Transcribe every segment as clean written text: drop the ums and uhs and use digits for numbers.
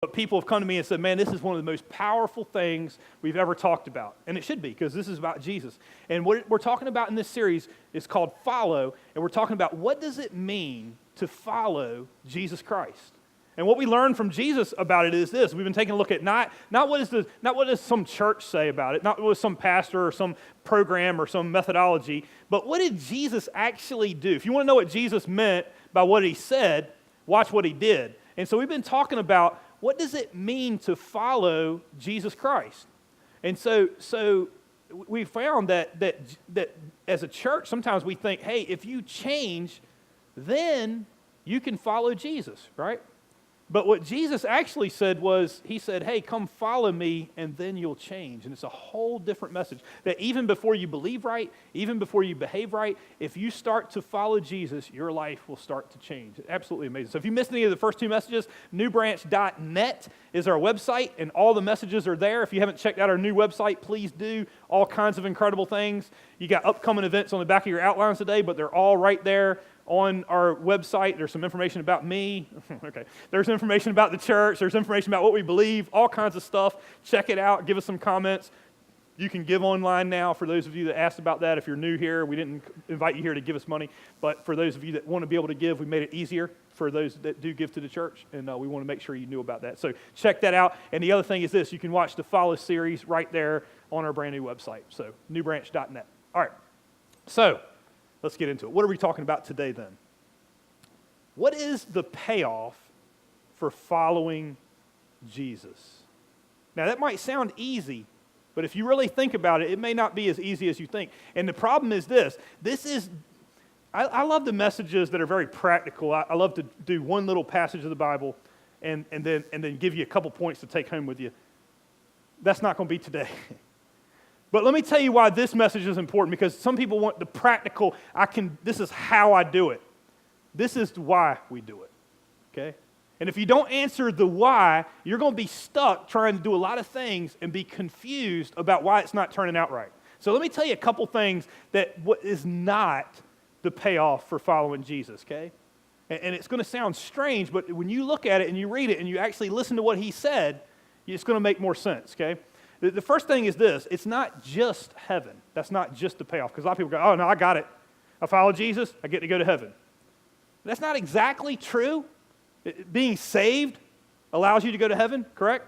But people have come to me and said, man, this is one of the most powerful things we've ever talked about. And it should be, because this is about Jesus. And what we're talking about in this series is called Follow, and we're talking about what does it mean to follow Jesus Christ. And what we learn from Jesus about it is this. We've been taking a look at not what does some church say about it, not what does some pastor or some program or some methodology, but what did Jesus actually do? If you want to know what Jesus meant by what he said, watch what he did. And so we've been talking about what does it mean to follow Jesus Christ? And so we found that as a church, sometimes we think, hey, if you change, then you can follow Jesus, right? But what Jesus actually said was, he said, hey, come follow me, and then you'll change. And it's a whole different message. That even before you believe right, even before you behave right, if you start to follow Jesus, your life will start to change. Absolutely amazing. So if you missed any of the first two messages, newbranch.net is our website, and all the messages are there. If you haven't checked out our new website, please do. All kinds of incredible things. You got upcoming events on the back of your outlines today, but they're all right there on our website. There's some information about me. Okay. There's information about the church. There's information about what we believe, all kinds of stuff. Check it out. Give us some comments. You can give online now for those of you that asked about that. If you're new here, we didn't invite you here to give us money. But for those of you that want to be able to give, we made it easier for those that do give to the church. And we want to make sure you knew about that. So check that out. And the other thing is this. You can watch the Follow series right there on our brand new website. So newbranch.net. All right. So let's get into it. What are we talking about today then? What is the payoff for following Jesus? Now that might sound easy, but if you really think about it, it may not be as easy as you think. And the problem is this. I love the messages that are very practical. I love to do one little passage of the Bible and then give you a couple points to take home with you. That's not going to be today. But let me tell you why this message is important, because some people want the practical, this is how I do it. This is why we do it, okay? And if you don't answer the why, you're going to be stuck trying to do a lot of things and be confused about why it's not turning out right. So let me tell you a couple things that what is not the payoff for following Jesus, okay? And it's going to sound strange, but when you look at it and you read it and you actually listen to what he said, it's going to make more sense, okay? The first thing is this. It's not just heaven. That's not just the payoff. Because a lot of people go, oh, no, I got it. I follow Jesus, I get to go to heaven. That's not exactly true. Being saved allows you to go to heaven, correct?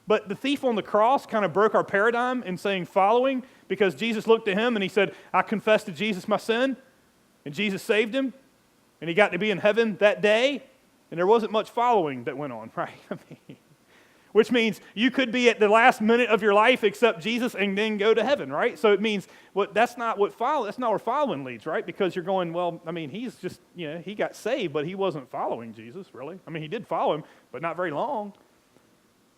But the thief on the cross kind of broke our paradigm in saying following, because Jesus looked at him and he said, I confessed to Jesus my sin, and Jesus saved him, and he got to be in heaven that day, and there wasn't much following that went on, right? Which means you could be at the last minute of your life, accept Jesus, and then go to heaven, right? So it means that's not where following leads, right? Because you're going, well, I mean, he's just, he got saved, but he wasn't following Jesus, really. I mean, he did follow him, but not very long.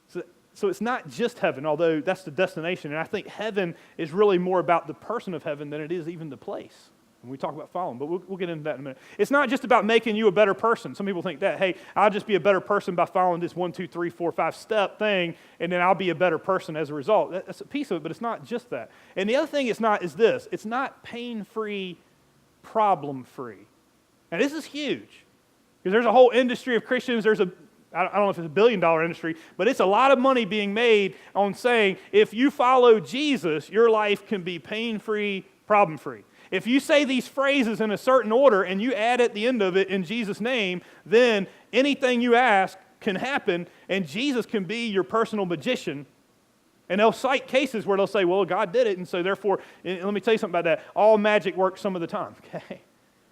So it's not just heaven, although that's the destination. And I think heaven is really more about the person of heaven than it is even the place when we talk about following, but we'll get into that in a minute. It's not just about making you a better person. Some people think that, hey, I'll just be a better person by following this 1, 2, 3, 4, 5 step thing, and then I'll be a better person as a result. That's a piece of it, but it's not just that. And the other thing is this. It's not pain-free, problem-free. And this is huge, because there's a whole industry of Christians. I don't know if it's $1 billion industry, but it's a lot of money being made on saying, if you follow Jesus, your life can be pain-free, problem-free. If you say these phrases in a certain order and you add at the end of it in Jesus' name, then anything you ask can happen, and Jesus can be your personal magician. And they'll cite cases where they'll say, well, God did it, and so therefore, and let me tell you something about that. All magic works some of the time, okay?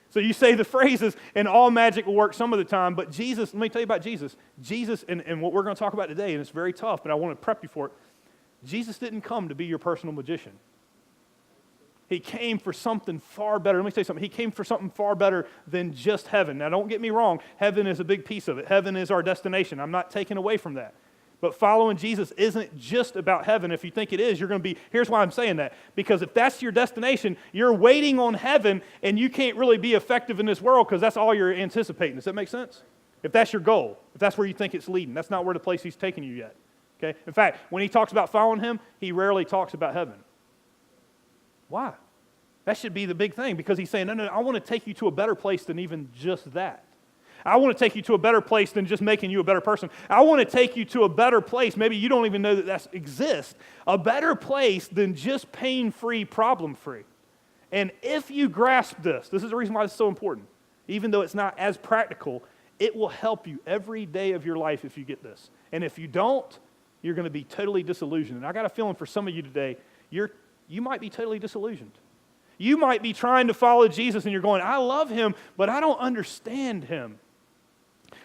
So you say the phrases, and all magic will work some of the time, but Jesus, let me tell you about Jesus. Jesus, and what we're going to talk about today, and it's very tough, but I want to prep you for it. Jesus didn't come to be your personal magician. He came for something far better. Let me tell you something. He came for something far better than just heaven. Now, don't get me wrong. Heaven is a big piece of it. Heaven is our destination. I'm not taking away from that. But following Jesus isn't just about heaven. If you think it is, you're going to be, here's why I'm saying that. Because if that's your destination, you're waiting on heaven, and you can't really be effective in this world because that's all you're anticipating. Does that make sense? If that's your goal, if that's where you think it's leading, that's not where the place he's taking you yet. Okay? In fact, when he talks about following him, he rarely talks about heaven. Why? That should be the big thing, because he's saying, no, I want to take you to a better place than even just that. I want to take you to a better place than just making you a better person. I want to take you to a better place. Maybe you don't even know that exists. A better place than just pain-free, problem-free. And if you grasp this is the reason why it's so important. Even though it's not as practical, it will help you every day of your life if you get this. And if you don't, you're going to be totally disillusioned. And I got a feeling for some of you today, you might be totally disillusioned. You might be trying to follow Jesus and you're going, I love him, but I don't understand him.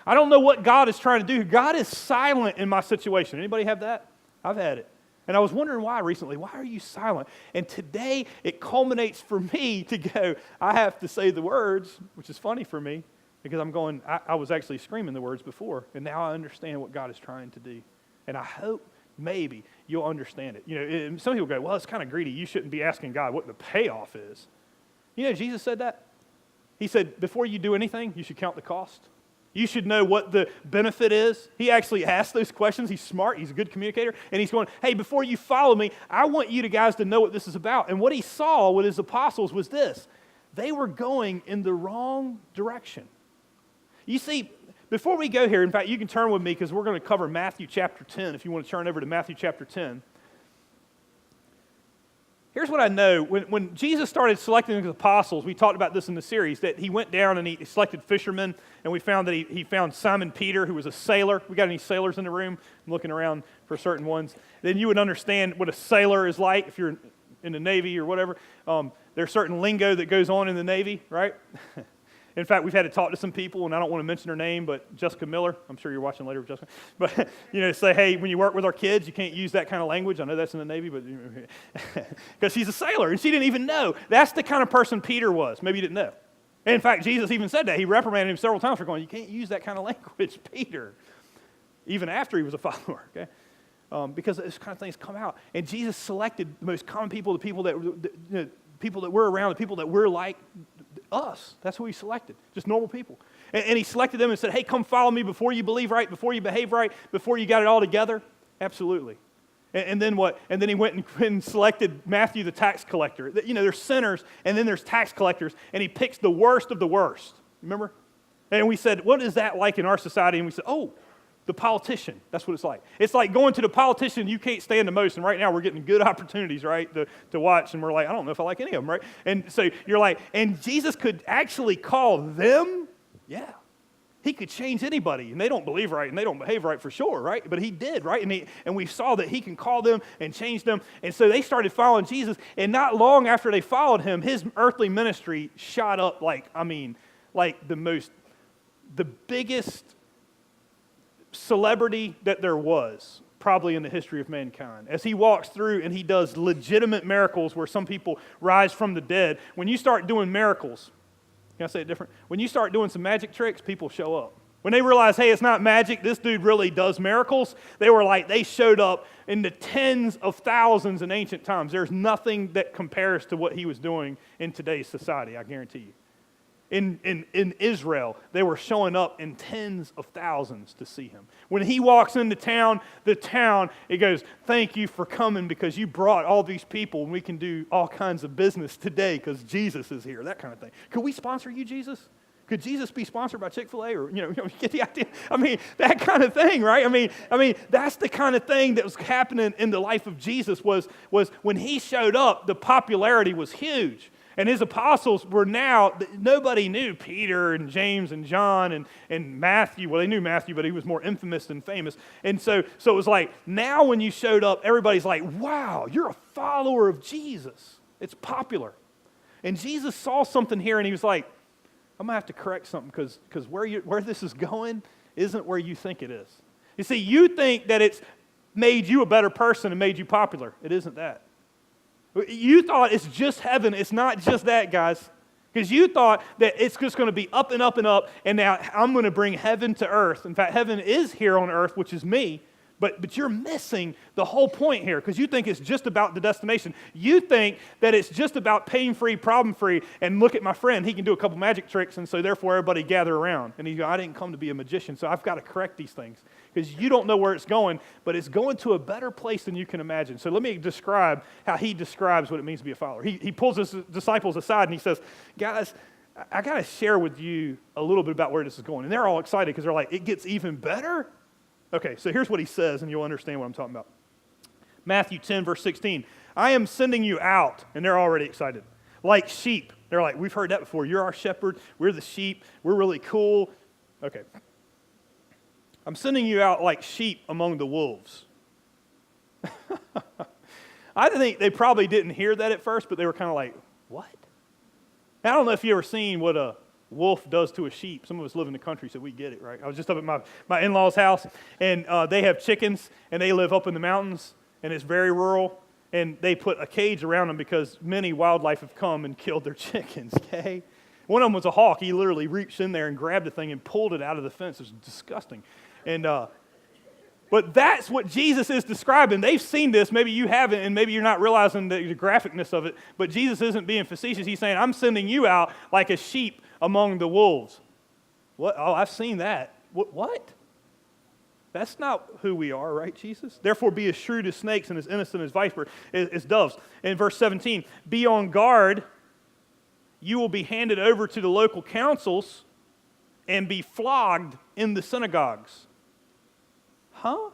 I don't know what God is trying to do. God is silent in my situation. Anybody have that? I've had it. And I was wondering why recently. Why are you silent? And today it culminates for me to go, I have to say the words, which is funny for me because I'm going, I was actually screaming the words before, and now I understand what God is trying to do. And I hope maybe you'll understand it. You know, some people go, well, it's kind of greedy. You shouldn't be asking God what the payoff is. You know, Jesus said that. He said, before you do anything, you should count the cost. You should know what the benefit is. He actually asked those questions. He's smart. He's a good communicator. And he's going, hey, before you follow me, I want you guys to know what this is about. And what he saw with his apostles was this. They were going in the wrong direction. You see, before we go here, in fact, you can turn with me because we're going to cover Matthew chapter 10 if you want to turn over to Matthew chapter 10. Here's what I know. When Jesus started selecting his apostles, we talked about this in the series, that he went down and he selected fishermen, and we found that he found Simon Peter, who was a sailor. We got any sailors in the room? I'm looking around for certain ones. Then you would understand what a sailor is like if you're in the Navy or whatever. There's certain lingo that goes on in the Navy, right? In fact, we've had to talk to some people, and I don't want to mention her name, but Jessica Miller, I'm sure you're watching later with Jessica, but, say, hey, when you work with our kids, you can't use that kind of language. I know that's in the Navy, but because she's a sailor, and she didn't even know. That's the kind of person Peter was. Maybe you didn't know. And in fact, Jesus even said that. He reprimanded him several times for going, you can't use that kind of language, Peter, even after he was a follower, okay? Because those kind of things come out. And Jesus selected the most common people, the people that we're around, the people that we're like, us. That's who he selected, just normal people. And he selected them and said, hey, come follow me before you believe right, before you behave right, before you got it all together. Absolutely. And then what? And then he went and selected Matthew the tax collector. There's sinners and then there's tax collectors, and he picks the worst of the worst. Remember? And we said, what is that like in our society? And we said, oh, the politician. That's what it's like. It's like going to the politician you can't stand the most. And right now we're getting good opportunities, right, to watch. And we're like, I don't know if I like any of them, right? And so you're like, and Jesus could actually call them? Yeah. He could change anybody. And they don't believe right and they don't behave right for sure, right? But he did, right? And we saw that he can call them and change them. And so they started following Jesus. And not long after they followed him, his earthly ministry shot up like the biggest celebrity that there was probably in the history of mankind. As he walks through and he does legitimate miracles where some people rise from the dead. When you start doing miracles, can I say it different? When you start doing some magic tricks, people show up. When they realize, hey, it's not magic, this dude really does miracles, they showed up in the tens of thousands in ancient times. There's nothing that compares to what he was doing in today's society, I guarantee you. In Israel, they were showing up in tens of thousands to see him. When he walks into town, it goes, thank you for coming because you brought all these people and we can do all kinds of business today because Jesus is here, that kind of thing. Could we sponsor you, Jesus? Could Jesus be sponsored by Chick-fil-A or, you get the idea? I mean, that kind of thing, right? I mean, that's the kind of thing that was happening in the life of Jesus was when he showed up, the popularity was huge. And his apostles were nobody knew Peter and James and John and Matthew. Well, they knew Matthew, but he was more infamous than famous. And so it was like, now when you showed up, everybody's like, wow, you're a follower of Jesus. It's popular. And Jesus saw something here, and he was like, I'm going to have to correct something because where this is going isn't where you think it is. You see, you think that it's made you a better person and made you popular. It isn't that. You thought it's just heaven. It's not just that, guys. Because you thought that it's just going to be up and up and up, and now I'm going to bring heaven to earth. In fact, heaven is here on earth, which is me. But you're missing the whole point here because you think it's just about the destination. You think that it's just about pain-free, problem-free, and look at my friend. He can do a couple magic tricks, and so therefore everybody gather around. And you go, I didn't come to be a magician, so I've got to correct these things because you don't know where it's going, but it's going to a better place than you can imagine. So let me describe how he describes what it means to be a follower. He pulls his disciples aside, and he says, guys, I got to share with you a little bit about where this is going. And they're all excited because they're like, it gets even better? Okay, so here's what he says, and you'll understand what I'm talking about. Matthew 10, verse 16. I am sending you out, and they're already excited, like sheep. They're like, we've heard that before. You're our shepherd. We're the sheep. We're really cool. Okay. I'm sending you out like sheep among the wolves. I think they probably didn't hear that at first, but they were kind of like, what? I don't know if you've ever seen what a wolf does to a sheep. Some of us live in the country, so we get it, right? I was just up at my in-laws' house, and they have chickens, and they live up in the mountains, and it's very rural, and they put a cage around them because many wildlife have come and killed their chickens, okay? One of them was a hawk. He literally reached in there and grabbed the thing and pulled it out of the fence. It was disgusting. But that's what Jesus is describing. They've seen this. Maybe you haven't, and maybe you're not realizing the graphicness of it. But Jesus isn't being facetious. He's saying, I'm sending you out like a sheep among the wolves. What? Oh, I've seen that. What? That's not who we are, right, Jesus? Therefore, be as shrewd as snakes and as innocent as vipers, as doves. In verse 17, be on guard. You will be handed over to the local councils and be flogged in the synagogues. Huh?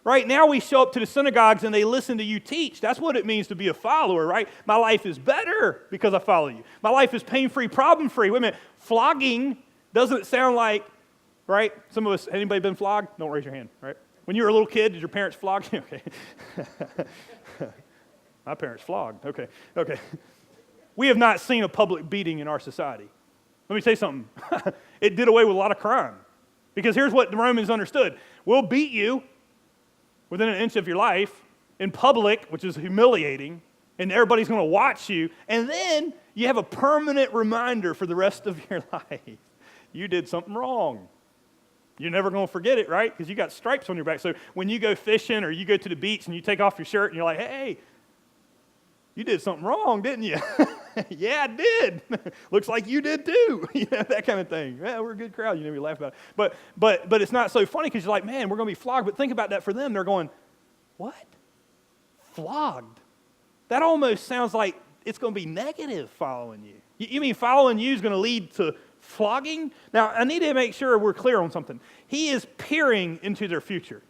Right now we show up to the synagogues and they listen to you teach. That's what it means to be a follower, right? My life is better because I follow you. My life is pain-free, problem-free. Wait a minute. Flogging doesn't sound like, right? Some of us, anybody been flogged? Don't raise your hand, right? When you were a little kid, did your parents flog you? Okay. My parents flogged. Okay. We have not seen a public beating in our society. Let me say something. It did away with a lot of crime. Because here's what the Romans understood. We'll beat you within an inch of your life in public, which is humiliating, and everybody's going to watch you, and then you have a permanent reminder for the rest of your life. You did something wrong. You're never going to forget it, right? Because you got stripes on your back. So when you go fishing or you go to the beach and you take off your shirt and you're like, hey, you did something wrong, didn't you? Yeah, I did. Looks like you did too. That kind of thing. Yeah, we're a good crowd. We laugh about it. But it's not so funny because you're like, man, we're going to be flogged. But think about that for them. They're going, what? Flogged? That almost sounds like it's going to be negative following you. You mean following you is going to lead to flogging? Now, I need to make sure we're clear on something. He is peering into their future.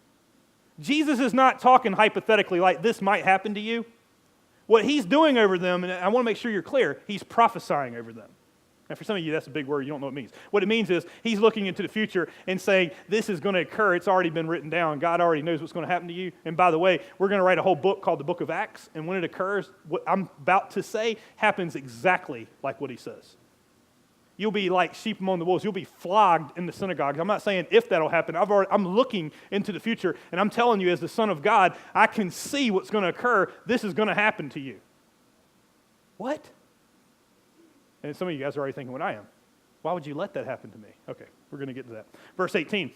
Jesus is not talking hypothetically like this might happen to you. What he's doing over them, and I want to make sure you're clear, he's prophesying over them. Now, for some of you, that's a big word. You don't know what it means. What it means is he's looking into the future and saying, this is going to occur. It's already been written down. God already knows what's going to happen to you. And by the way, we're going to write a whole book called the Book of Acts. And when it occurs, what I'm about to say happens exactly like what he says. You'll be like sheep among the wolves. You'll be flogged in the synagogues. I'm not saying if that'll happen. I'm looking into the future, and I'm telling you as the Son of God, I can see what's going to occur. This is going to happen to you. What? And some of you guys are already thinking what I am. Why would you let that happen to me? Okay, we're going to get to that. Verse 18.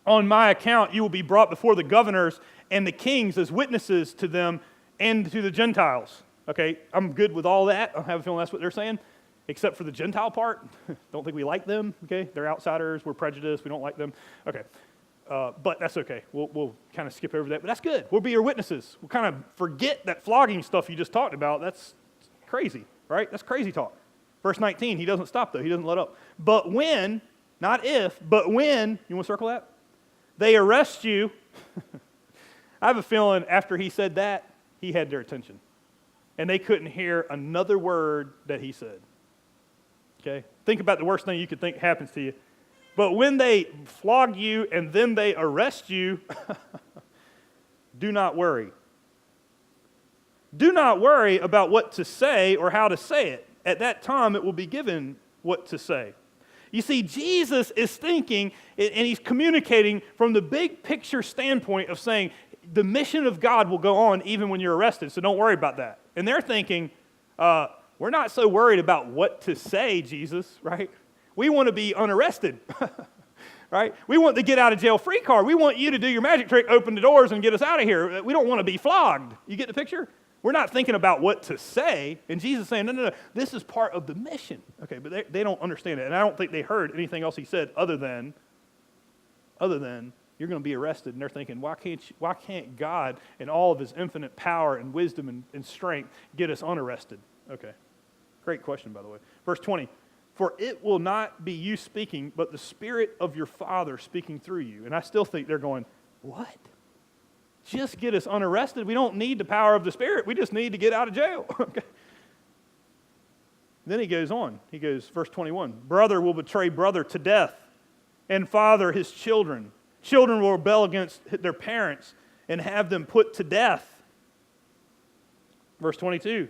On my account, you will be brought before the governors and the kings as witnesses to them and to the Gentiles. Okay, I'm good with all that. I have a feeling that's what they're saying. Except for the Gentile part. Don't think we like them, okay? They're outsiders. We're prejudiced. We don't like them. Okay. But that's okay. We'll kind of skip over that. But that's good. We'll be your witnesses. We'll kind of forget that flogging stuff you just talked about. That's crazy, right? That's crazy talk. Verse 19, he doesn't stop, though. He doesn't let up. But when, not if, but when, you want to circle that? They arrest you. I have a feeling after he said that, he had their attention. And they couldn't hear another word that he said. Okay? Think about the worst thing you could think happens to you. But when they flog you and then they arrest you, do not worry. Do not worry about what to say or how to say it. At that time, it will be given what to say. You see, Jesus is thinking, and he's communicating from the big picture standpoint of saying, the mission of God will go on even when you're arrested, so don't worry about that. And they're thinking, we're not so worried about what to say, Jesus, right? We want to be unarrested, right? We want the get out of jail free card. We want you to do your magic trick, open the doors, and get us out of here. We don't want to be flogged. You get the picture? We're not thinking about what to say. And Jesus is saying, no, this is part of the mission. Okay, but they don't understand it. And I don't think they heard anything else he said other than you're going to be arrested. And they're thinking, why can't God in all of his infinite power and wisdom and strength get us unarrested? Okay. Great question, by the way. Verse 20. For it will not be you speaking, but the Spirit of your Father speaking through you. And I still think they're going, what? Just get us unarrested. We don't need the power of the Spirit. We just need to get out of jail. Okay. Then he goes on. He goes, verse 21, brother will betray brother to death, and father his children. Children will rebel against their parents and have them put to death. Verse 22,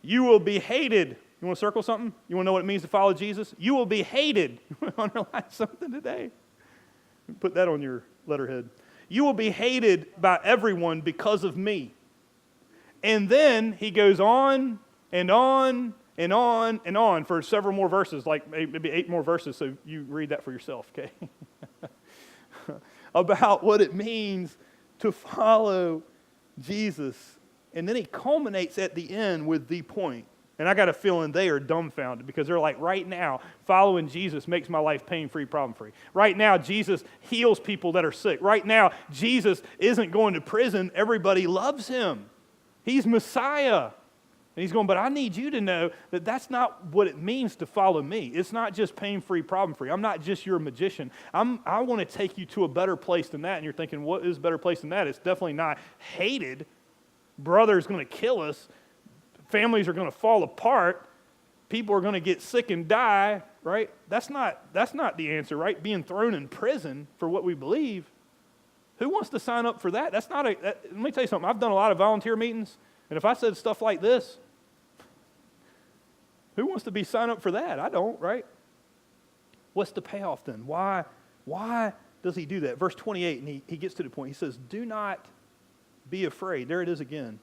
you will be hated. You want to circle something? You want to know what it means to follow Jesus? You will be hated. You want to underline something today? Put that on your letterhead. You will be hated by everyone because of me. And then he goes on and on and on and on for several more verses, like maybe 8 more verses, so you read that for yourself, okay? About what it means to follow Jesus. And then he culminates at the end with the point. And I got a feeling they are dumbfounded because they're like, right now, following Jesus makes my life pain-free, problem-free. Right now, Jesus heals people that are sick. Right now, Jesus isn't going to prison. Everybody loves him. He's Messiah. And he's going, but I need you to know that that's not what it means to follow me. It's not just pain-free, problem-free. I'm not just your magician. I want to take you to a better place than that. And you're thinking, what is a better place than that? It's definitely not hated. Brother's going to kill us. Families are going to fall apart. People are going to get sick and die, right? That's not the answer, right? Being thrown in prison for what we believe. Who wants to sign up for that? Let me tell you something. I've done a lot of volunteer meetings, and if I said stuff like this, who wants to sign up for that? I don't, right? What's the payoff then? Why does he do that? Verse 28, and he gets to the point. He says, do not be afraid. There it is again.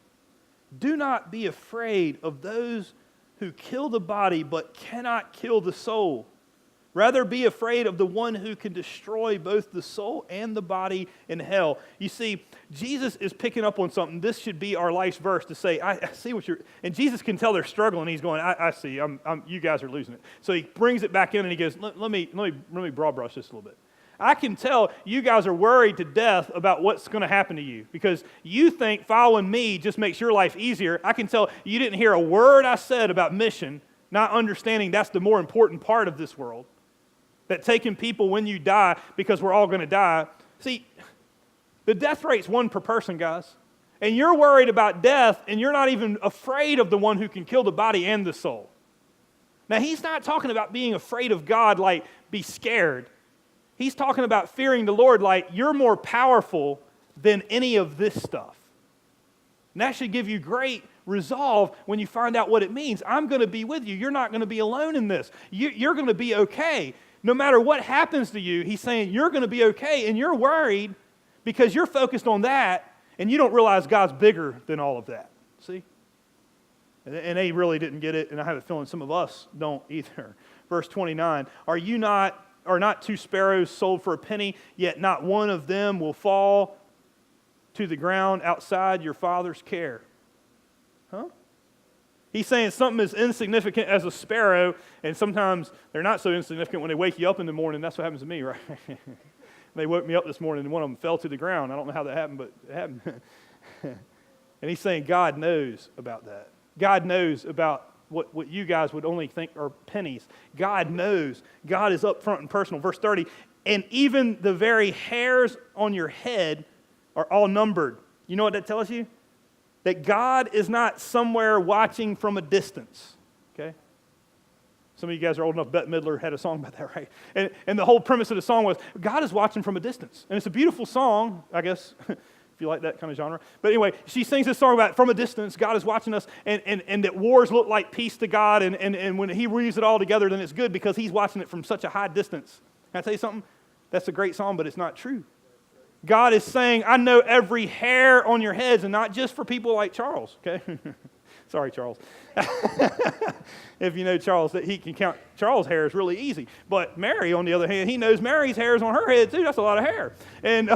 Do not be afraid of those who kill the body but cannot kill the soul. Rather be afraid of the one who can destroy both the soul and the body in hell. You see, Jesus is picking up on something. This should be our life's verse to say, I see what you're, and Jesus can tell they're struggling. He's going, I see, you guys are losing it. So he brings it back in and he goes, let me broad brush this a little bit. I can tell you guys are worried to death about what's going to happen to you because you think following me just makes your life easier. I can tell you didn't hear a word I said about mission, not understanding that's the more important part of this world. That taking people when you die because we're all going to die. See, the death rate's 1 per person, guys. And you're worried about death and you're not even afraid of the one who can kill the body and the soul. Now, he's not talking about being afraid of God like be scared. He's talking about fearing the Lord like you're more powerful than any of this stuff. And that should give you great resolve when you find out what it means. I'm going to be with you. You're not going to be alone in this. You're going to be okay. No matter what happens to you, he's saying you're going to be okay, and you're worried because you're focused on that, and you don't realize God's bigger than all of that. See? And they really didn't get it, and I have a feeling some of us don't either. Verse 29, are not 2 sparrows sold for a penny, yet not one of them will fall to the ground outside your Father's care? Huh? He's saying something as insignificant as a sparrow, and sometimes they're not so insignificant when they wake you up in the morning. That's what happens to me, right? They woke me up this morning, and one of them fell to the ground. I don't know how that happened, but it happened. And he's saying God knows about that. God knows about what you guys would only think are pennies. God knows. God is up front and personal. Verse 30, and even the very hairs on your head are all numbered. You know what that tells you? That God is not somewhere watching from a distance, okay? Some of you guys are old enough, Bette Midler had a song about that, right? And the whole premise of the song was, God is watching from a distance. And it's a beautiful song, I guess, if you like that kind of genre. But anyway, she sings this song about from a distance, God is watching us, and that wars look like peace to God, and when he weaves it all together, then it's good because he's watching it from such a high distance. Can I tell you something? That's a great song, but it's not true. God is saying, I know every hair on your heads, and not just for people like Charles, okay? Sorry, Charles. If you know Charles, that he can count Charles' hair is really easy. But Mary, on the other hand, he knows Mary's hairs on her head, too. That's a lot of hair. And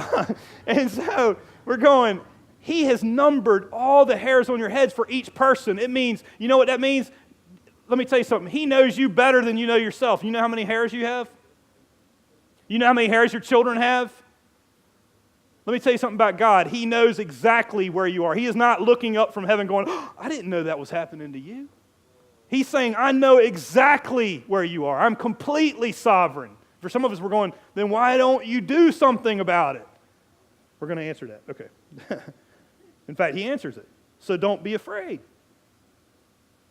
so we're going, he has numbered all the hairs on your heads for each person. It means, you know what that means? Let me tell you something. He knows you better than you know yourself. You know how many hairs you have? You know how many hairs your children have? Let me tell you something about God. He knows exactly where you are. He is not looking up from heaven going, oh, I didn't know that was happening to you. He's saying, I know exactly where you are. I'm completely sovereign. For some of us, we're going, then why don't you do something about it? We're going to answer that. Okay. In fact, he answers it. So don't be afraid.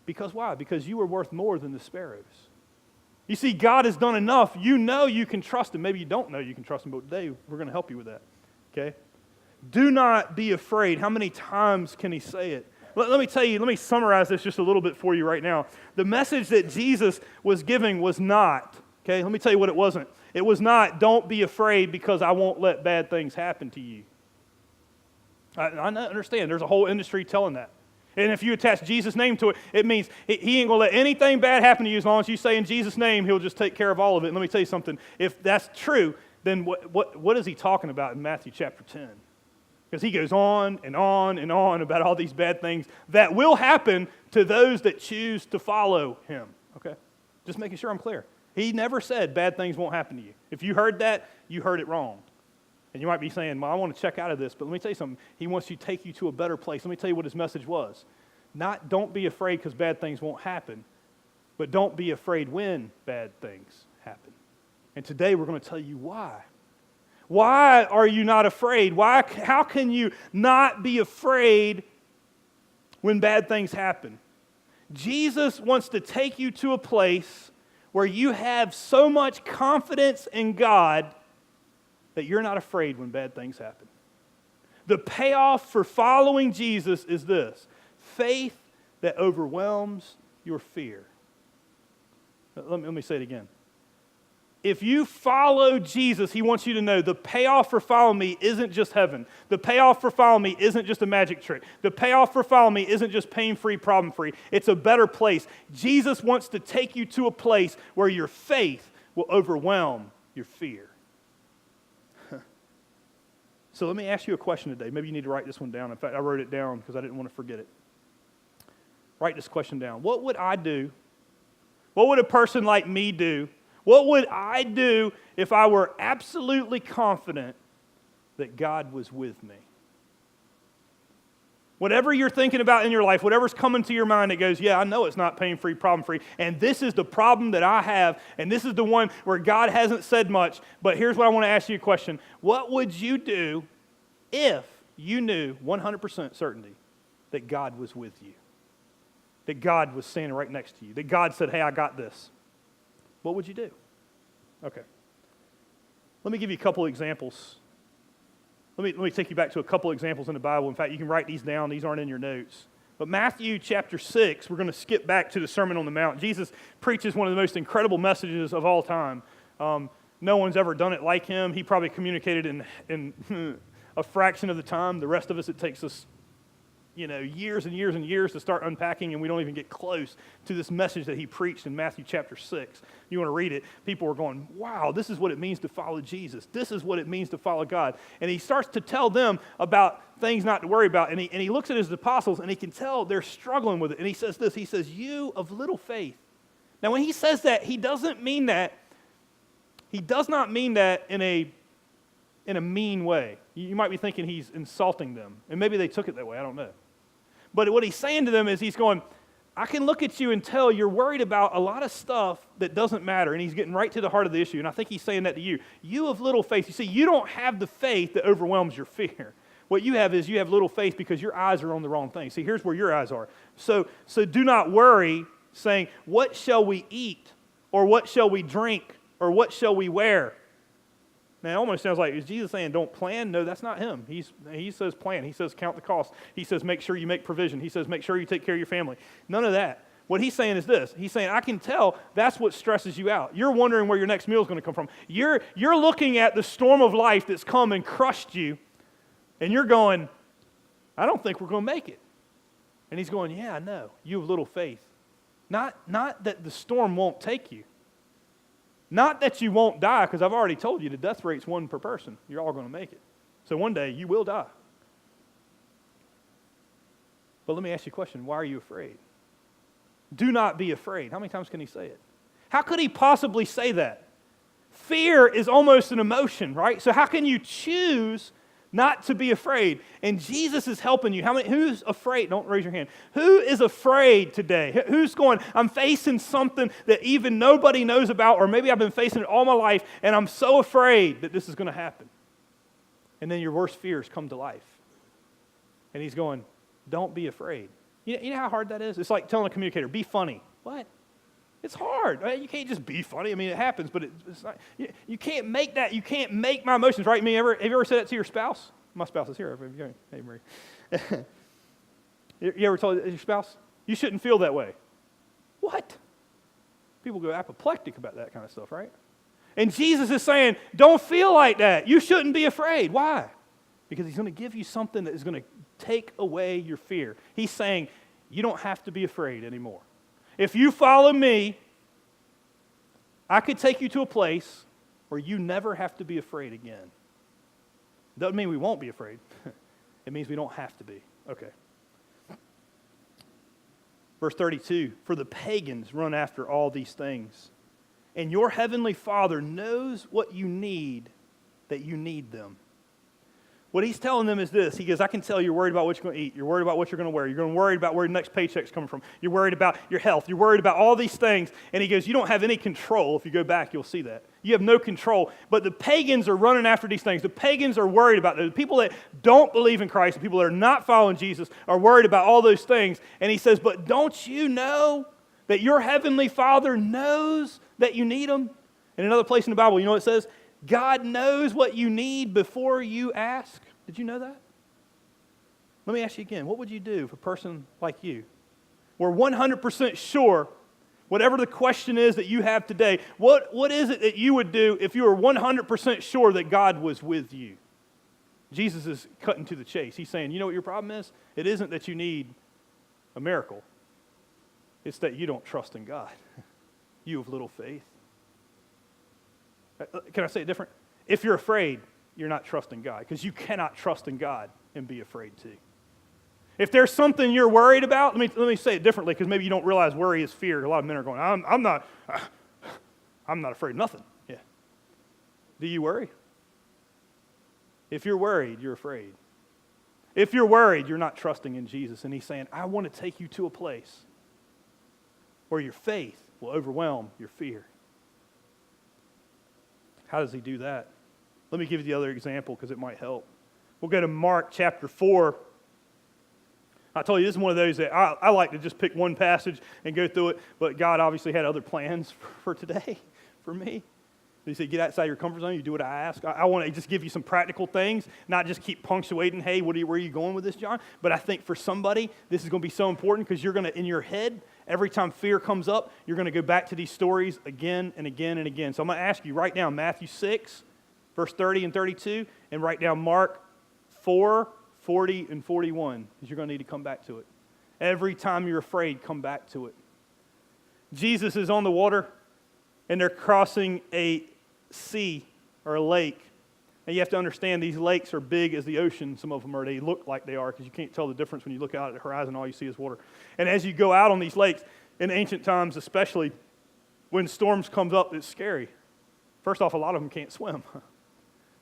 Because why? Because you are worth more than the sparrows. You see, God has done enough. You know you can trust him. Maybe you don't know you can trust him, but today we're going to help you with that. Okay? Do not be afraid. How many times can he say it? Let me tell you, let me summarize this just a little bit for you right now. The message that Jesus was giving was not, okay, let me tell you what it wasn't. It was not, don't be afraid because I won't let bad things happen to you. I understand, there's a whole industry telling that. And if you attach Jesus' name to it, it means he ain't going to let anything bad happen to you as long as you say in Jesus' name, he'll just take care of all of it. And let me tell you something, if that's true, then what is he talking about in Matthew chapter 10? Because he goes on and on and on about all these bad things that will happen to those that choose to follow him. Okay? Just making sure I'm clear. He never said bad things won't happen to you. If you heard that, you heard it wrong. And you might be saying, well, I want to check out of this, but let me tell you something. He wants to take you to a better place. Let me tell you what his message was. Not don't be afraid because bad things won't happen, but don't be afraid when bad things happen. And today we're going to tell you why. Why are you not afraid? How can you not be afraid when bad things happen? Jesus wants to take you to a place where you have so much confidence in God that you're not afraid when bad things happen. The payoff for following Jesus is this: faith that overwhelms your fear. Let me say it again. If you follow Jesus, he wants you to know the payoff for following me isn't just heaven. The payoff for following me isn't just a magic trick. The payoff for following me isn't just pain-free, problem-free. It's a better place. Jesus wants to take you to a place where your faith will overwhelm your fear. So let me ask you a question today. Maybe you need to write this one down. In fact, I wrote it down because I didn't want to forget it. Write this question down. What would I do? What would a person like me do? What would I do if I were absolutely confident that God was with me? Whatever you're thinking about in your life, whatever's coming to your mind that goes, yeah, I know it's not pain-free, problem-free, and this is the problem that I have, and this is the one where God hasn't said much, but here's what I want to ask you a question. What would you do if you knew 100% certainty that God was with you? That God was standing right next to you? That God said, hey, I got this? What would you do? Okay. Let me give you a couple examples. Let me take you back to a couple examples in the Bible. In fact, you can write these down. These aren't in your notes. But Matthew chapter 6, we're going to skip back to the Sermon on the Mount. Jesus preaches one of the most incredible messages of all time. No one's ever done it like him. He probably communicated in a fraction of the time. The rest of us, it takes us years and years and years to start unpacking, and we don't even get close to this message that he preached in Matthew chapter 6. You want to read it, people are going, wow, this is what it means to follow Jesus. This is what it means to follow God. And he starts to tell them about things not to worry about, and he looks at his apostles, and he can tell they're struggling with it. And he says this, he says, you of little faith. Now, when he says that, he does not mean that in a mean way. You might be thinking he's insulting them, and maybe they took it that way, I don't know. But what he's saying to them is he's going, I can look at you and tell you're worried about a lot of stuff that doesn't matter, and he's getting right to the heart of the issue, and I think he's saying that to you. You of little faith. You see, you don't have the faith that overwhelms your fear. What you have is you have little faith because your eyes are on the wrong thing. See, here's where your eyes are. So do not worry, saying, what shall we eat, or what shall we drink, or what shall we wear? Now, it almost sounds like, is Jesus saying don't plan? No, that's not him. He says plan. He says count the cost. He says make sure you make provision. He says make sure you take care of your family. None of that. What he's saying is this. He's saying, I can tell that's what stresses you out. You're wondering where your next meal is going to come from. You're looking at the storm of life that's come and crushed you, and you're going, I don't think we're going to make it. And he's going, yeah, I know. You have little faith. Not that the storm won't take you. Not that you won't die, because I've already told you the death rate's 1 per person. You're all going to make it. So one day you will die. But let me ask you a question. Why are you afraid? Do not be afraid. How many times can he say it? How could he possibly say that? Fear is almost an emotion, right? So how can you choose not to be afraid. And Jesus is helping you. Who's afraid? Don't raise your hand. Who is afraid today? Who's going, I'm facing something that even nobody knows about, or maybe I've been facing it all my life, and I'm so afraid that this is going to happen. And then your worst fears come to life. And he's going, don't be afraid. You know how hard that is? It's like telling a communicator, be funny. What? It's hard. You can't just be funny. I mean, it happens, but it's not. You can't make that. You can't make my emotions, right? Have you ever said that to your spouse? My spouse is here. Hey, Marie. You ever told your spouse, you shouldn't feel that way? What? People go apoplectic about that kind of stuff, right? And Jesus is saying, don't feel like that. You shouldn't be afraid. Why? Because he's going to give you something that is going to take away your fear. He's saying, you don't have to be afraid anymore. If you follow me, I could take you to a place where you never have to be afraid again. Doesn't mean we won't be afraid. It means we don't have to be. Okay. Verse 32, for the pagans run after all these things, and your heavenly Father knows what you need, that you need them. What he's telling them is this. He goes, I can tell you're worried about what you're going to eat. You're worried about what you're going to wear. You're going to worry about where your next paycheck's coming from. You're worried about your health. You're worried about all these things. And he goes, you don't have any control. If you go back, you'll see that. You have no control. But the pagans are running after these things. The pagans are worried about it. The people that don't believe in Christ, the people that are not following Jesus, are worried about all those things. And he says, but don't you know that your heavenly Father knows that you need them? In another place in the Bible, you know what it says? God knows what you need before you ask. Did you know that? Let me ask you again. What would you do for a person like you? We're 100% sure, whatever the question is that you have today, what is it that you would do if you were 100% sure that God was with you? Jesus is cutting to the chase. He's saying, you know what your problem is? It isn't that you need a miracle. It's that you don't trust in God. You have little faith. Can I say it different? If you're afraid, you're not trusting God, because you cannot trust in God and be afraid too. If there's something you're worried about, let me say it differently, because maybe you don't realize worry is fear. A lot of men are going, I'm not afraid of nothing. Yeah. Do you worry? If you're worried, you're afraid. If you're worried, you're not trusting in Jesus. And he's saying, I want to take you to a place where your faith will overwhelm your fear. How does he do that? Let me give you the other example because it might help. We'll go to Mark chapter 4. I told you this is one of those that I like to just pick one passage and go through it, but God obviously had other plans for today, for me. He said, get outside your comfort zone, you do what I ask. I want to just give you some practical things, not just keep punctuating, hey, where are you going with this, John? But I think for somebody, this is going to be so important because you're going to, in your head, every time fear comes up, you're going to go back to these stories again and again and again. So I'm going to ask you right now, Matthew 6, verse 30 and 32, and write down Mark 4, 40, and 41, because you're going to need to come back to it. Every time you're afraid, come back to it. Jesus is on the water, and they're crossing a sea or a lake. And you have to understand these lakes are big as the ocean. Some of them are. They look like they are because you can't tell the difference when you look out at the horizon. All you see is water. And as you go out on these lakes, in ancient times especially, when storms comes up, it's scary. First off, a lot of them can't swim.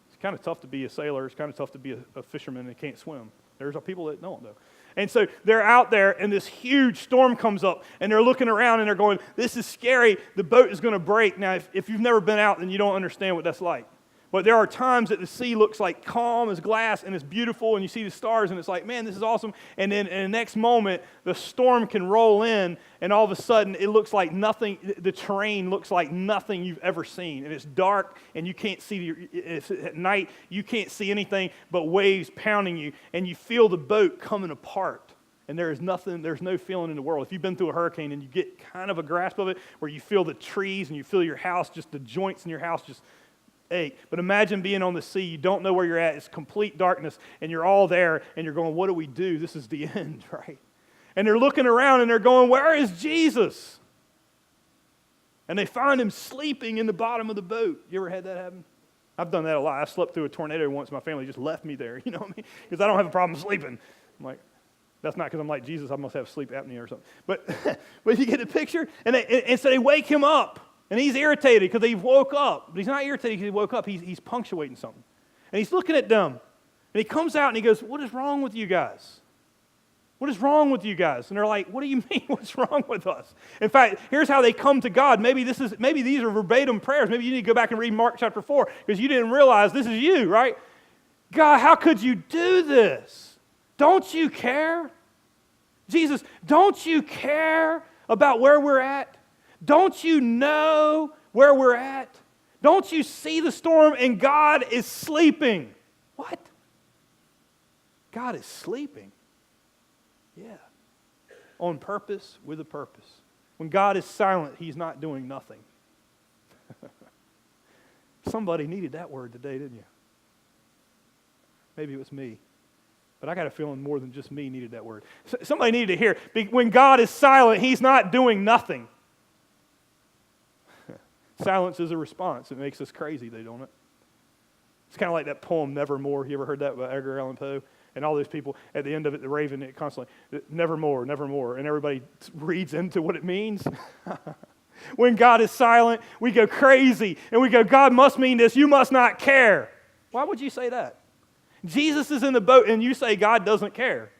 It's kind of tough to be a sailor. It's kind of tough to be a fisherman that can't swim. There's people that don't, though. And so they're out there, and this huge storm comes up, and they're looking around, and they're going, this is scary. The boat is going to break. Now, if you've never been out, then you don't understand what that's like. But there are times that the sea looks like calm as glass, and it's beautiful, and you see the stars, and it's like, man, this is awesome. And then in the next moment, the storm can roll in, and all of a sudden, it looks like nothing. The terrain looks like nothing you've ever seen. And it's dark, and you can't see, it's at night, you can't see anything but waves pounding you, and you feel the boat coming apart. And there's no feeling in the world. If you've been through a hurricane and you get kind of a grasp of it, where you feel the trees and you feel your house, just the joints in your house just ache. But imagine being on the sea. You don't know where you're at. It's complete darkness, and you're all there, and you're going, what do we do? This is the end, right? And they're looking around, and they're going, where is Jesus? And they find him sleeping in the bottom of the boat. You ever had that happen? I've done that a lot. I slept through a tornado once. My family just left me there, you know what I mean? Because I don't have a problem sleeping. I'm like, that's not because I'm like Jesus. I must have sleep apnea or something. But you get the picture? And so they wake him up. And he's irritated because he woke up. But he's not irritated because he woke up. He's punctuating something. And he's looking at them. And he comes out and he goes, what is wrong with you guys? What is wrong with you guys? And they're like, what do you mean, what's wrong with us? In fact, here's how they come to God. Maybe these are verbatim prayers. Maybe you need to go back and read Mark chapter 4 because you didn't realize this is you, right? God, how could you do this? Don't you care? Jesus, don't you care about where we're at? Don't you know where we're at? Don't you see the storm and God is sleeping? What? God is sleeping? Yeah. On purpose, with a purpose. When God is silent, he's not doing nothing. Somebody needed that word today, didn't you? Maybe it was me. But I got a feeling more than just me needed that word. Somebody needed to hear, when God is silent, he's not doing nothing. Silence is a response. It makes us crazy, though, don't it? It's kind of like that poem, Nevermore. You ever heard that by Edgar Allan Poe? And all those people, at the end of it, the raven, it constantly, nevermore, nevermore. And everybody reads into what it means. When God is silent, we go crazy. And we go, God must mean this. You must not care. Why would you say that? Jesus is in the boat, and you say God doesn't care.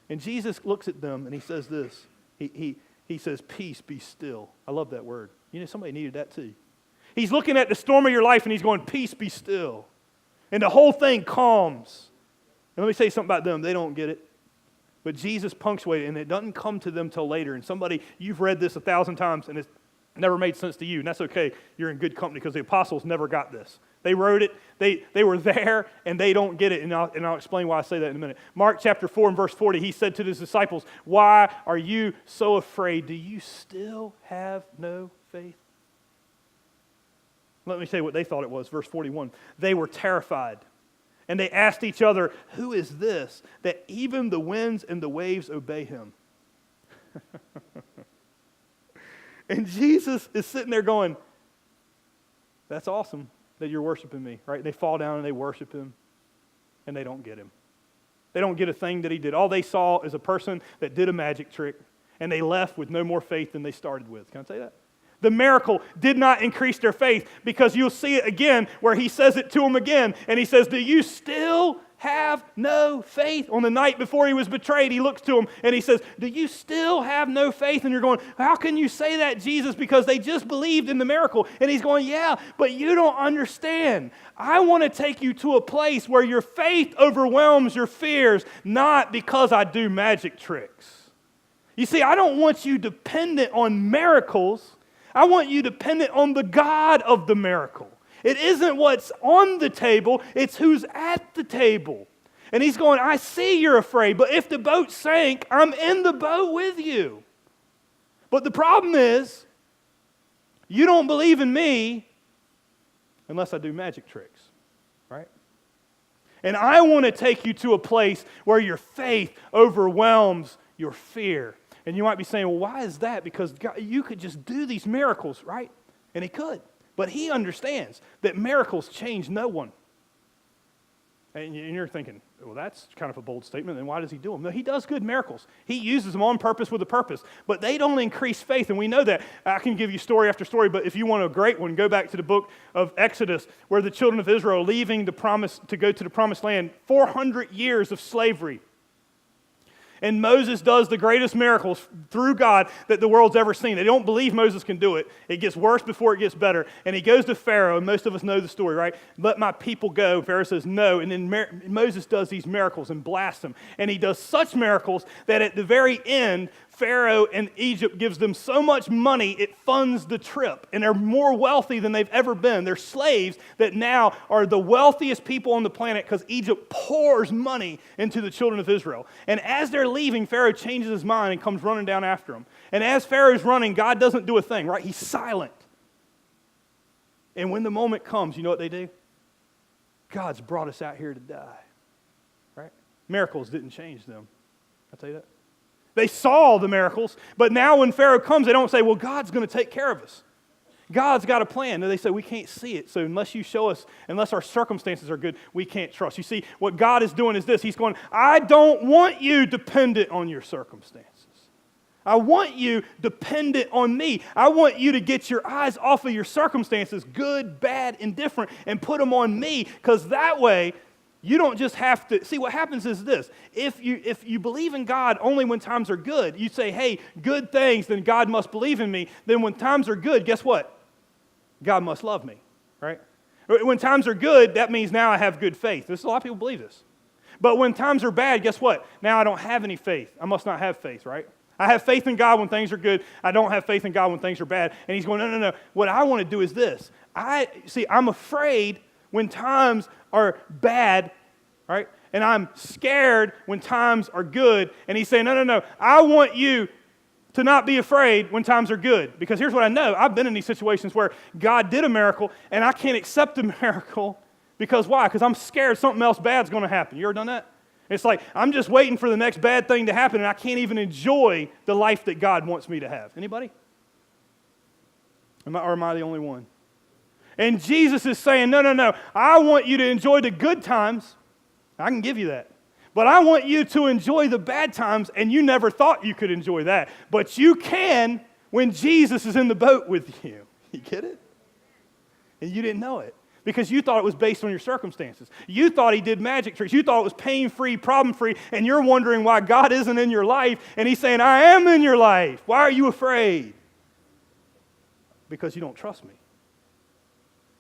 And Jesus looks at them, and he says this. He says, peace, be still. I love that word. You know, somebody needed that too. He's looking at the storm of your life, and he's going, peace, be still. And the whole thing calms. And let me say something about them. They don't get it. But Jesus punctuated, and it doesn't come to them till later. And somebody, you've read this 1,000 times, and it's never made sense to you. And that's okay. You're in good company because the apostles never got this. They wrote it. They were there, and they don't get it. And I'll explain why I say that in a minute. Mark chapter 4 and verse 40, he said to his disciples, why are you so afraid? Do you still have no faith? Let me tell you what they thought it was. Verse 41, they were terrified. And they asked each other, who is this that even the winds and the waves obey him? And Jesus is sitting there going, that's awesome that you're worshiping me, right? They fall down and they worship him, and they don't get him. They don't get a thing that he did. All they saw is a person that did a magic trick, and they left with no more faith than they started with. Can I say that? The miracle did not increase their faith, because you'll see it again where he says it to them again, and he says, do you still have no faith? On the night before he was betrayed, he looks to them and he says, do you still have no faith? And you're going, how can you say that, Jesus? Because they just believed in the miracle. And he's going, yeah, but you don't understand. I want to take you to a place where your faith overwhelms your fears, not because I do magic tricks. You see, I don't want you dependent on miracles. I want you dependent on the God of the miracle. It isn't what's on the table, it's who's at the table. And he's going, I see you're afraid, but if the boat sank, I'm in the boat with you. But the problem is, you don't believe in me unless I do magic tricks, right? And I want to take you to a place where your faith overwhelms your fear. And you might be saying, well, why is that? Because God, you could just do these miracles, right? And he could. But he understands that miracles change no one. And you're thinking, well, that's kind of a bold statement, then why does he do them? No, he does good miracles. He uses them on purpose with a purpose. But they don't increase faith, and we know that. I can give you story after story, but if you want a great one, go back to the book of Exodus, where the children of Israel leaving the promise to go to the promised land, 400 years of slavery. And Moses does the greatest miracles through God that the world's ever seen. They don't believe Moses can do it. It gets worse before it gets better. And he goes to Pharaoh, and most of us know the story, right? Let my people go. Pharaoh says no. And then Moses does these miracles and blasts them. And he does such miracles that at the very end, Pharaoh in Egypt gives them so much money, it funds the trip. And they're more wealthy than they've ever been. They're slaves that now are the wealthiest people on the planet because Egypt pours money into the children of Israel. And as they're leaving, Pharaoh changes his mind and comes running down after them. And as Pharaoh's running, God doesn't do a thing, right? He's silent. And when the moment comes, you know what they do? God's brought us out here to die, right? Miracles didn't change them. I'll tell you that. They saw the miracles, but now when Pharaoh comes, they don't say, well, God's going to take care of us. God's got a plan. And they say, we can't see it, so unless you show us, unless our circumstances are good, we can't trust. You see, what God is doing is this. He's going, I don't want you dependent on your circumstances. I want you dependent on me. I want you to get your eyes off of your circumstances, good, bad, indifferent, and put them on me, because that way You don't just have to, see what happens is this, if you believe in God only when times are good, you say, hey, good things, then God must believe in me, then when times are good, guess what? God must love me, right? When times are good, that means now I have good faith. A lot of people believe this. But when times are bad, guess what? Now I don't have any faith. I must not have faith, right? I have faith in God when things are good. I don't have faith in God when things are bad. And he's going, no. What I want to do is this. I'm afraid when times are bad, right? And I'm scared when times are good. And he's saying, no. I want you to not be afraid when times are good. Because here's what I know. I've been in these situations where God did a miracle, and I can't accept the miracle. Because why? Because I'm scared something else bad's going to happen. You ever done that? It's like, I'm just waiting for the next bad thing to happen, and I can't even enjoy the life that God wants me to have. Anybody? Or am I the only one? And Jesus is saying, no. I want you to enjoy the good times. I can give you that. But I want you to enjoy the bad times, and you never thought you could enjoy that. But you can when Jesus is in the boat with you. You get it? And you didn't know it. Because you thought it was based on your circumstances. You thought he did magic tricks. You thought it was pain-free, problem-free, and you're wondering why God isn't in your life, and he's saying, I am in your life. Why are you afraid? Because you don't trust me.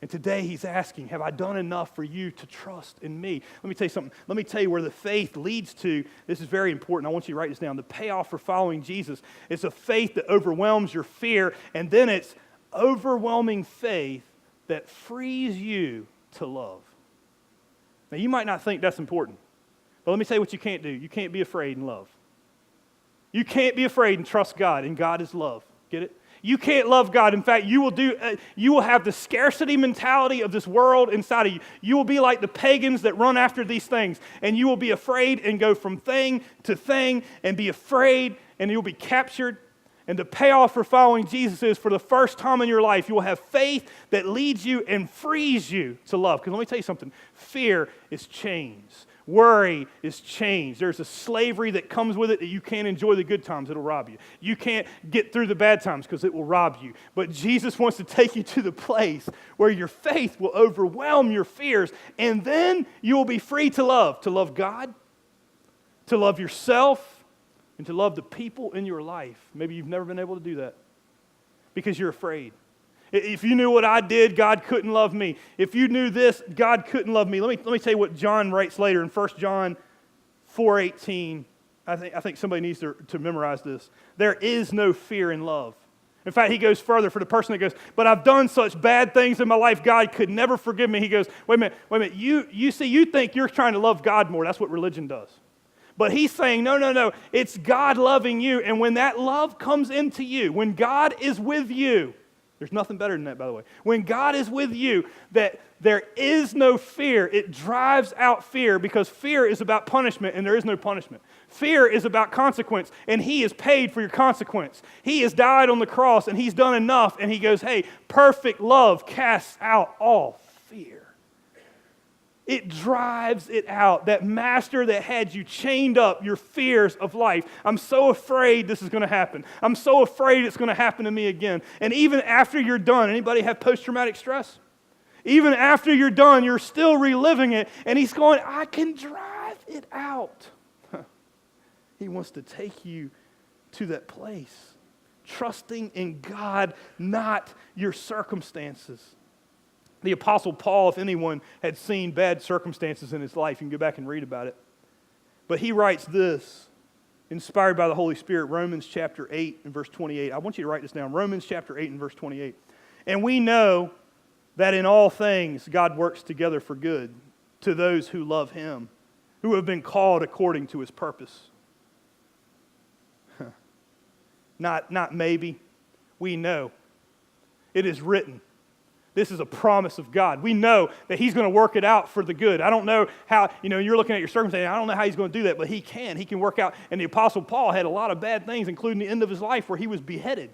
And today he's asking, have I done enough for you to trust in me? Let me tell you something. Let me tell you where the faith leads to. This is very important. I want you to write this down. The payoff for following Jesus is a faith that overwhelms your fear, and then it's overwhelming faith that frees you to love. Now, you might not think that's important, but let me tell you what you can't do. You can't be afraid and love. You can't be afraid and trust God, and God is love. Get it? You can't love God. In fact, you will have the scarcity mentality of this world inside of you. You will be like the pagans that run after these things, and you will be afraid and go from thing to thing and be afraid, and you'll be captured. And the payoff for following Jesus is, for the first time in your life, you will have faith that leads you and frees you to love. Because let me tell you something. Fear is chains. Worry is chains. There's a slavery that comes with it that you can't enjoy the good times. It'll rob you. You can't get through the bad times because it will rob you. But Jesus wants to take you to the place where your faith will overwhelm your fears. And then you will be free to love. To love God, to love yourself, and to love the people in your life. Maybe you've never been able to do that because you're afraid. If you knew what I did, God couldn't love me. If you knew this, God couldn't love me. Let me tell you what John writes later in 1 John 4:18. I think somebody needs to memorize this. There is no fear in love. In fact, he goes further for the person that goes, but I've done such bad things in my life, God could never forgive me. He goes, wait a minute. You think you're trying to love God more. That's what religion does. But he's saying, no. It's God loving you. And when that love comes into you, when God is with you, there's nothing better than that, by the way. When God is with you, that there is no fear. It drives out fear because fear is about punishment and there is no punishment. Fear is about consequence, and he has paid for your consequence. He has died on the cross and he's done enough. And he goes, hey, perfect love casts out all fear. It drives it out. That master that had you chained up, your fears of life. I'm so afraid this is going to happen. I'm so afraid it's going to happen to me again. And even after you're done, anybody have post-traumatic stress? Even after you're done, you're still reliving it. And he's going, I can drive it out. He wants to take you to that place. Trusting in God, not your circumstances. The Apostle Paul, if anyone had seen bad circumstances in his life, you can go back and read about it. But he writes this, inspired by the Holy Spirit, Romans chapter 8 and verse 28. I want you to write this down. Romans chapter 8 and verse 28. And we know that in all things God works together for good to those who love him, who have been called according to his purpose. Not maybe. We know. It is written. This is a promise of God. We know that he's going to work it out for the good. I don't know how, you're looking at your circumstance, I don't know how he's going to do that, but he can. He can work out. And the Apostle Paul had a lot of bad things, including the end of his life where he was beheaded.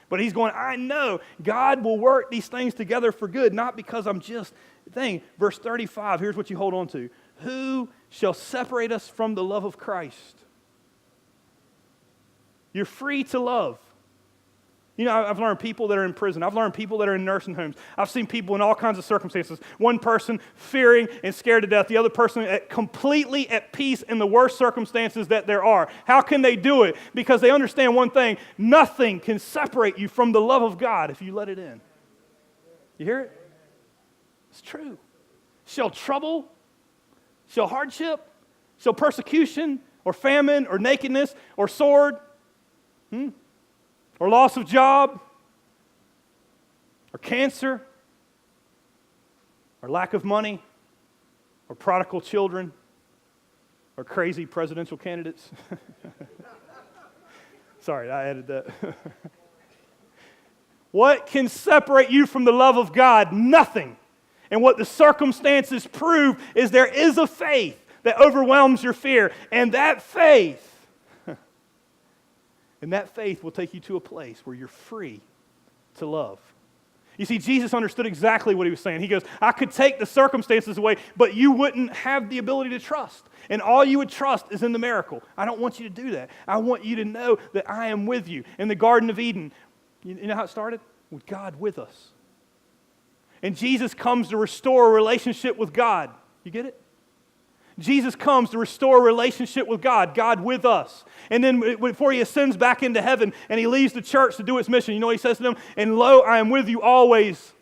But he's going, I know God will work these things together for good, not because I'm just thing. Verse 35, here's what you hold on to. Who shall separate us from the love of Christ? You're free to love. You know, I've learned people that are in prison. I've learned people that are in nursing homes. I've seen people in all kinds of circumstances. One person fearing and scared to death. The other person completely at peace in the worst circumstances that there are. How can they do it? Because they understand one thing. Nothing can separate you from the love of God if you let it in. You hear it? It's true. Shall trouble, shall hardship, shall persecution, or famine, or nakedness, or sword, or loss of job, or cancer, or lack of money, or prodigal children, or crazy presidential candidates. Sorry, I added that. What can separate you from the love of God? Nothing. And what the circumstances prove is there is a faith that overwhelms your fear. And that faith will take you to a place where you're free to love. You see, Jesus understood exactly what he was saying. He goes, I could take the circumstances away, but you wouldn't have the ability to trust. And all you would trust is in the miracle. I don't want you to do that. I want you to know that I am with you. In the Garden of Eden, you know how it started? With God with us. And Jesus comes to restore a relationship with God. You get it? Jesus comes to restore a relationship with God, God with us. And then before he ascends back into heaven and he leaves the church to do its mission, you know what he says to them? And lo, I am with you always,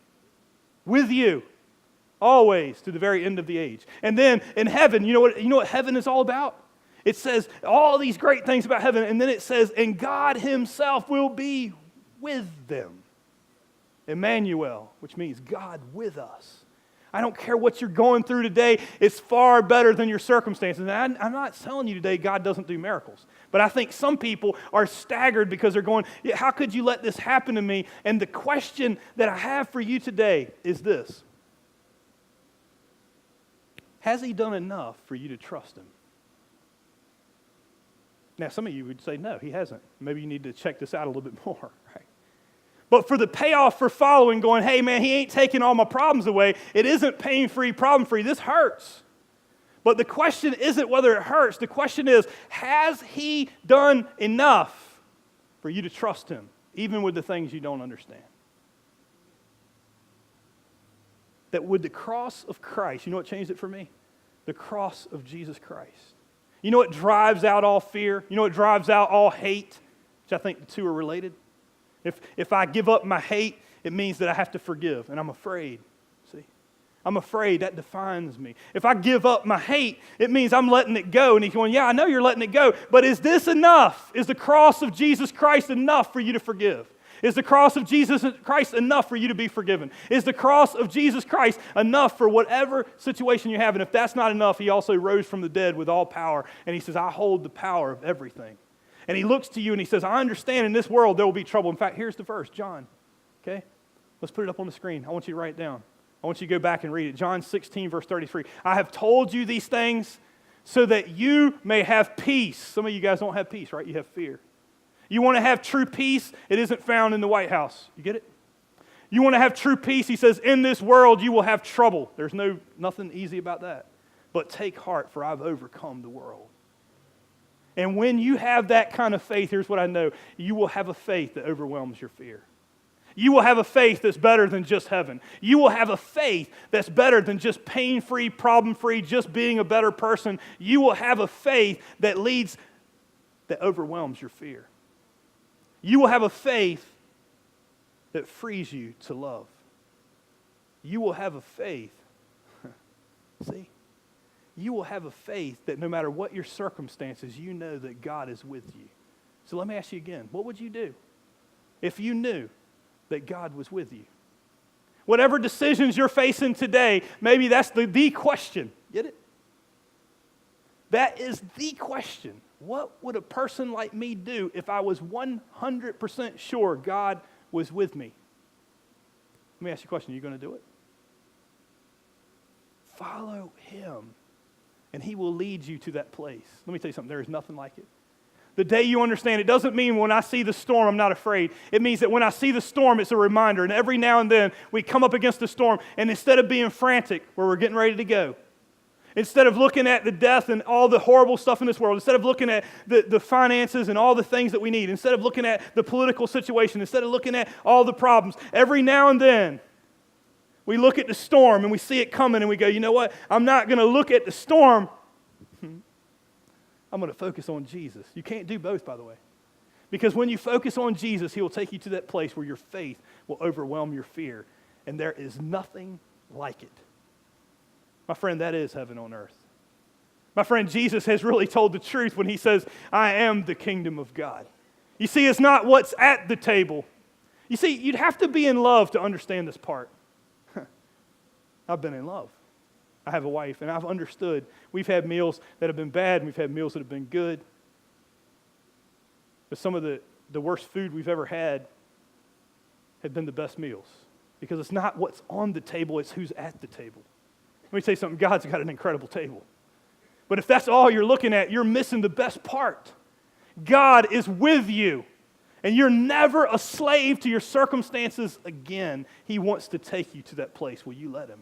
with you, always to the very end of the age. And then in heaven, you know what heaven is all about? It says all these great things about heaven, and then it says, and God himself will be with them. Emmanuel, which means God with us. I don't care what you're going through today. It's far better than your circumstances. And I'm not telling you today God doesn't do miracles. But I think some people are staggered because they're going, yeah, how could you let this happen to me? And the question that I have for you today is this. Has he done enough for you to trust him? Now, some of you would say, no, he hasn't. Maybe you need to check this out a little bit more, right? But for the payoff for following, going, hey, man, he ain't taking all my problems away. It isn't pain-free, problem-free. This hurts. But the question isn't whether it hurts. The question is, has he done enough for you to trust him, even with the things you don't understand? That with the cross of Christ, you know what changed it for me? The cross of Jesus Christ. You know what drives out all fear? You know what drives out all hate? Which I think the two are related. If I give up my hate, it means that I have to forgive, and I'm afraid. See? I'm afraid that defines me. If I give up my hate, it means I'm letting it go. And he's going, yeah, I know you're letting it go, but is this enough? Is the cross of Jesus Christ enough for you to forgive? Is the cross of Jesus Christ enough for you to be forgiven? Is the cross of Jesus Christ enough for whatever situation you have? And if that's not enough, he also rose from the dead with all power, and he says, I hold the power of everything. And he looks to you and he says, I understand in this world there will be trouble. In fact, here's the verse, John. Okay? Let's put it up on the screen. I want you to write it down. I want you to go back and read it. John 16, verse 33. I have told you these things so that you may have peace. Some of you guys don't have peace, right? You have fear. You want to have true peace? It isn't found in the White House. You get it? You want to have true peace? He says, in this world you will have trouble. There's nothing easy about that. But take heart, for I've overcome the world. And when you have that kind of faith, here's what I know. You will have a faith that overwhelms your fear. You will have a faith that's better than just heaven. You will have a faith that's better than just pain-free, problem-free, just being a better person. You will have a faith that overwhelms your fear. You will have a faith that frees you to love. You will have a faith, see? You will have a faith that no matter what your circumstances, you know that God is with you. So let me ask you again, what would you do if you knew that God was with you? Whatever decisions you're facing today, maybe that's the question. Get it? That is the question. What would a person like me do if I was 100% sure God was with me? Let me ask you a question. Are you going to do it? Follow him, and he will lead you to that place. Let me tell you something. There is nothing like it. The day you understand, it doesn't mean when I see the storm, I'm not afraid. It means that when I see the storm, it's a reminder. And every now and then, we come up against the storm, and instead of being frantic, where we're getting ready to go, Instead of looking at the death and all the horrible stuff in this world, instead of looking at the finances and all the things that we need, instead of looking at the political situation, instead of looking at all the problems, every now and then we look at the storm and we see it coming and we go, you know what? I'm not going to look at the storm. I'm going to focus on Jesus. You can't do both, by the way. Because when you focus on Jesus, He will take you to that place where your faith will overwhelm your fear. And there is nothing like it. My friend, that is heaven on earth. My friend, Jesus has really told the truth when He says, I am the kingdom of God. You see, it's not what's at the table. You see, you'd have to be in love to understand this part. I've been in love. I have a wife, and I've understood. We've had meals that have been bad, and we've had meals that have been good. But some of the worst food we've ever had have been the best meals. Because it's not what's on the table, it's who's at the table. Let me tell you something, God's got an incredible table. But if that's all you're looking at, you're missing the best part. God is with you. And you're never a slave to your circumstances again. He wants to take you to that place. Will you let Him?